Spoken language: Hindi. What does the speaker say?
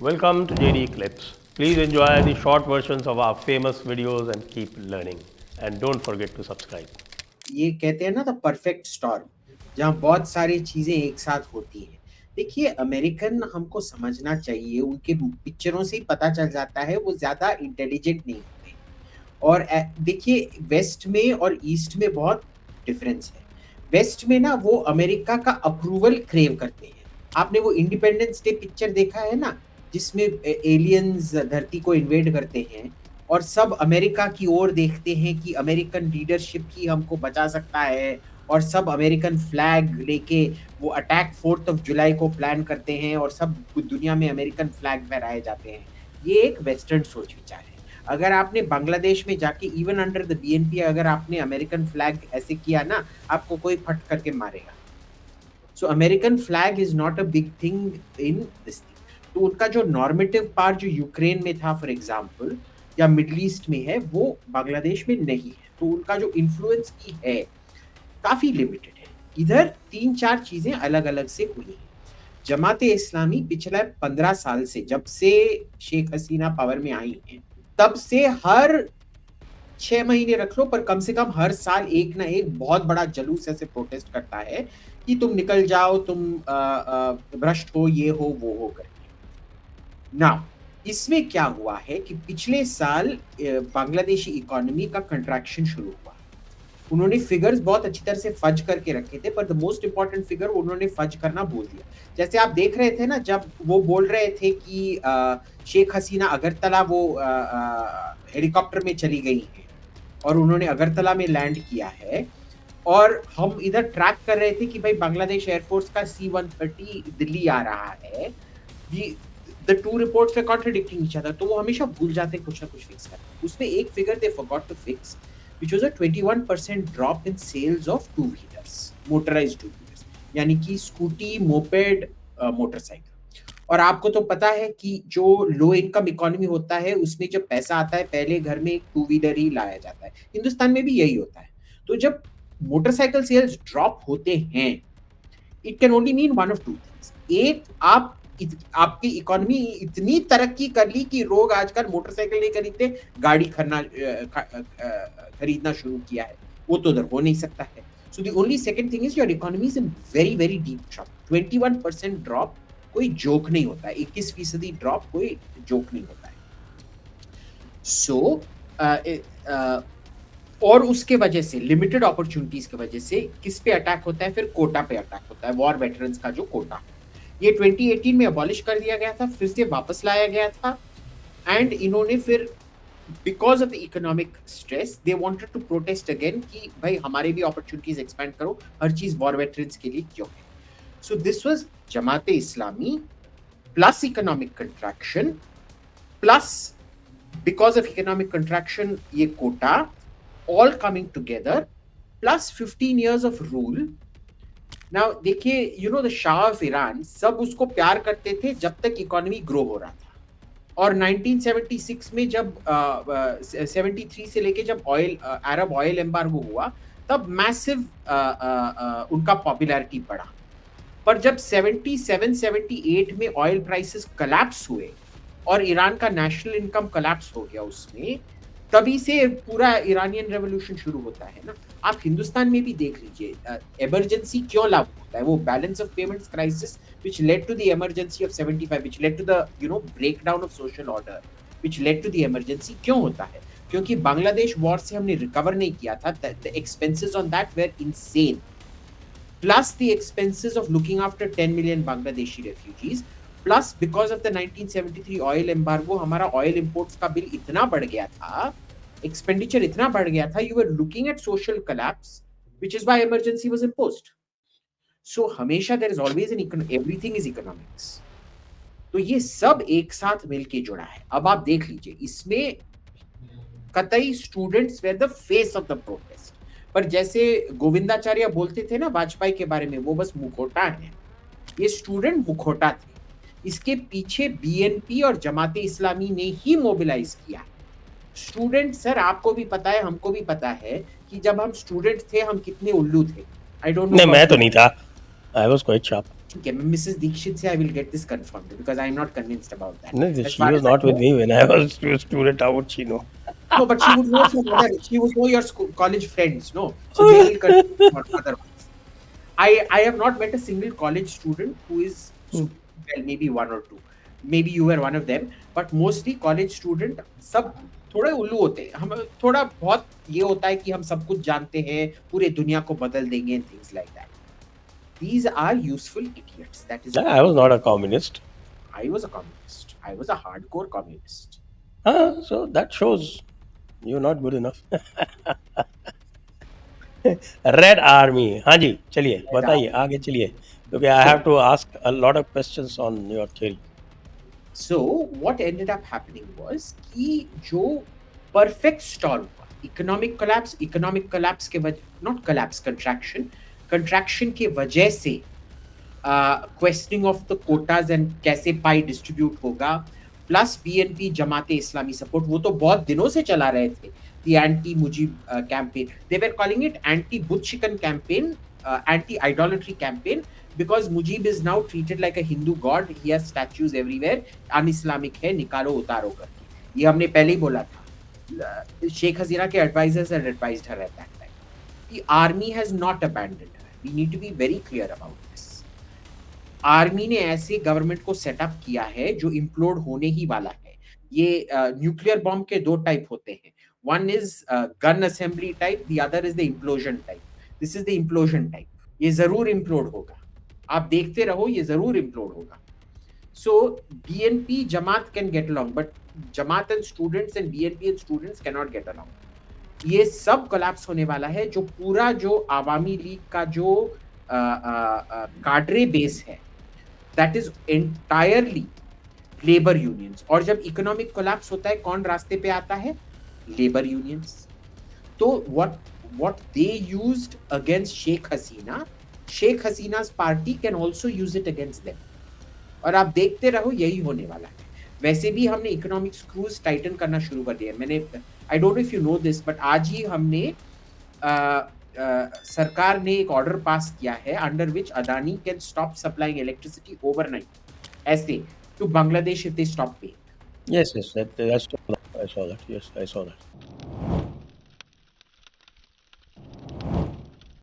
Welcome to JD Clips. Please enjoy the short versions of our famous videos and keep learning. And don't forget to subscribe. ये कहते हैं ना द परफेक्ट स्टॉर्म, जहाँ बहुत सारी चीजें एक साथ होती हैं। देखिए, अमेरिकन हमको समझना चाहिए, उनके पिक्चरों से ही पता चल जाता है वो ज्यादा इंटेलिजेंट नहीं होते। और देखिए, वेस्ट में और ईस्ट में बहुत डिफरेंस है। वेस्ट में ना वो अमेरिका का अप्रूवल क्रेव करते हैं। आपने वो इंडिपेंडेंस डे पिक्चर देखा है ना, जिसमें एलियंस धरती को इन्वेड करते हैं और सब अमेरिका की ओर देखते हैं कि अमेरिकन लीडरशिप ही हमको बचा सकता है, और सब अमेरिकन फ्लैग लेके वो अटैक 4th ऑफ जुलाई को प्लान करते हैं और सब दुनिया में अमेरिकन फ्लैग फहराए जाते हैं। ये एक वेस्टर्न सोच विचार है। अगर आपने बांग्लादेश में जाके इवन अंडर द बीएनपी अगर आपने अमेरिकन फ्लैग ऐसे किया ना, आपको कोई फट करके मारेगा। सो American flag is not a big thing in this thing. तो उनका जो नॉर्मेटिव पार्ट जो यूक्रेन में था फॉर एग्जाम्पल, या मिडल ईस्ट में है, वो बांग्लादेश में नहीं है। तो उनका जो इन्फ्लुएंस की है काफी लिमिटेड है। इधर 3-4 चीजें अलग अलग से हुई हैं। जमाते इस्लामी पिछले 15 साल से, जब से शेख हसीना पावर में आई हैं, तब से हर 6 महीने रख लो, पर कम से कम हर साल एक ना एक बहुत बड़ा जलूस ऐसे प्रोटेस्ट करता है कि तुम निकल जाओ, तुम भ्रष्ट हो, ये हो वो हो करके। ना इसमें क्या हुआ है कि पिछले साल बांग्लादेशी इकोनॉमी का कंट्रैक्शन शुरू हुआ। उन्होंने फिगर्स बहुत अच्छी तरह से फज करके रखे थे, पर द मोस्ट इंपॉर्टेंट फिगर उन्होंने फज करना भूल दिया। जैसे आप देख रहे थे ना, जब वो बोल रहे थे कि शेख हसीना अगरतला वो हेलीकॉप्टर में चली गई है और उन्होंने अगरतला में लैंड किया है, और हम इधर ट्रैक कर रहे थे कि भाई बांग्लादेश एयरफोर्स का C-130 दिल्ली आ रहा है। The two reports were contradicting each other, तो वो हमेशा भूल जाते कुछ ना कुछ फिक्स करना। उसमें एक figure they forgot to fix, which was a 21% drop in sales of two wheelers, motorized two wheelers, यानी कि स्कूटी, मोपेड, मोटरसाइकिल। और आपको तो पता है कि जो लो इनकम इकोनॉमी होता है, उसमें जब पैसा आता है पहले घर में एक टू व्हीलर ही लाया जाता है। हिंदुस्तान में भी यही होता है। तो जब मोटरसाइकिल सेल्स ड्रॉप होते हैं, it can only mean one of two things. एक, आपकी इकोनॉमी इतनी तरक्की कर ली कि लोग आजकल मोटरसाइकिल नहीं खरीदते, गाड़ी खरीदना शुरू किया है। वो तो उधर हो नहीं सकता है। So the only second thing is your economy is in very very deep trouble. 21% drop कोई जोक नहीं होता है, 21% ड्रॉप कोई जोक नहीं होता है। सो और उसके वजह से, लिमिटेड अपॉर्चुनिटीज की वजह से किस पे अटैक होता है? फिर कोटा पे अटैक होता है, वॉर वेटरन्स का जो कोटा। ये 2018 में अबॉलिश कर दिया गया था, फिर से वापस लाया गया था, एंड इन्होंने फिर because of the economic stress they wanted to protest again कि भाई हमारे भी अपॉर्चुनिटीज एक्सपैंड करो, हर चीज वॉर वेटरन्स के लिए क्यों है। सो this was Jamaat-e-Islami plus economic contraction, plus because of economic contraction ये quota, all coming together, plus 15 years of rule. Now देखिए, you know the Shah of Iran, सब उसको प्यार करते थे जब तक इकोनॉमी ग्रो हो रहा था। और 1976 में जब 73 से लेके जब अरब ऑयल एम्बार्गो हुआ, तब मैसिव उनका पॉपुलैरिटी बढ़ा। पर जब 77-78 में ऑयल प्राइसेस कोलैप्स हुए और ईरान का नेशनल इनकम कोलैप्स हो गया उसमें, तभी से पूरा ईरानियन रेवोल्यूशन शुरू होता है ना। आप हिंदुस्तान में भी देख लीजिए, इमरजेंसी क्यों लागू होता है? वो balance of payments crisis which led to the emergency of 75, which led to the breakdown of social order, which led to the emergency. क्यों होता है? क्योंकि बांग्लादेश वॉर से हमने रिकवर नहीं किया था। The expenses on that were insane, plus the expenses of looking after 10 million Bangladeshi refugees, plus because of the 1973 oil embargo हमारा ऑयल इंपोर्ट्स का बिल इतना बढ़ गया था, एक्सपेंडिचर इतना बढ़ गया था, you were looking at social collapse, which is why emergency was imposed. So हमेशा there is always an everything is economics. तो ये सब एक साथ मिलके जुड़ा है। अब आप देख लीजिए, इसमें कतई students were the face of the protest. पर जैसे गोविंदाचार्य बोलते थे ना वाजपेयी के बारे में, वो बस मुखौटा है। ये स्टूडेंट मुखौटा थे। इसके पीछे बीएनपी और जमाते इस्लामी ने ही मोबिलाइज किया। स्टूडेंट, सर आपको भी पता है, हमको भी पता है कि जब हम स्टूडेंट थे हम कितने उल्लू थे। I don't know. नहीं, मैं तो नहीं था। I was quite sharp. Okay, Mrs. Dikshit say I will get this confirmed because I'm not convinced about that. No, As she far was as I not with know, me when I was a student. How would she know? no, but she would know from other. She would know your school, college friends, no? So they will confirm for otherwise. I have not met a single college student who is well, maybe one or two. Maybe you were one of them, but mostly college student सब थोड़े उल्लू होते हैं. हम थोड़ा बहुत ये होता है कि हम सब कुछ जानते हैं, पूरे दुनिया को बदल देंगे and things like that. These are useful idiots. That is I was not a communist. I was a communist. I was a hardcore communist. So that shows you're not good enough. Red Army. हाँ जी, चलिए बताइए, आगे चलिए, क्योंकि I have to ask a lot of questions on your theory. So what ended up happening was कि जो perfect storm हुआ, economic collapse के वजह not collapse contraction के वजह से questioning of the quotas and कैसे पाई distribute होगा, plus BNP जमाते इस्लामी support, वो तो बहुत दिनों से चला रहे थे. The anti-Mujib campaign, they were calling it anti-Butt chicken campaign, anti-idolatry campaign, because Mujib is now treated like a Hindu god. He has statues everywhere, un-Islamic है, निकालो उतारो करके. ये हमने पहले ही बोला था. Sheikh Hasina के advisors had advised her at that time. The army has not abandoned her. We need to be very clear about this. Army ने ऐसे गवर्नमेंट को सेटअप किया है जो इम्प्लोड होने ही वाला है. ये न्यूक्लियर बॉम्ब के दो टाइप होते हैं. One is gun assembly type, the other is the implosion type. This is the implosion type. ये जरूर इम्प्लोड होगा, आप देखते रहो, ये जरूर इम्प्लोड होगा. So BNP Jamaat can get along, but Jamaat and students and BNP and students can not get along. ये सब कोलैप्स होने वाला है. जो पूरा जो आवामी लीग का जो काडरे बेस है, that is entirely labor unions. और जब इकोनॉमिक कोलैप्स होता है, कौन रास्ते पे आता है? Labour unions. तो what they used against Sheikh Hasina's party can also use it against them. और आप देखते रहो, यही होने वाला है. वैसे भी हमने इकोनॉमिक स्क्रूज टाइटन करना शुरू कर दिया. मैंने I don't know if you know this, but आज ही हमने सरकार ने एक ऑर्डर पास किया है under which Adani can stop supplying electricity overnight ऐसे to Bangladesh if they stop pay. Yes, I saw that. Yes, I saw that.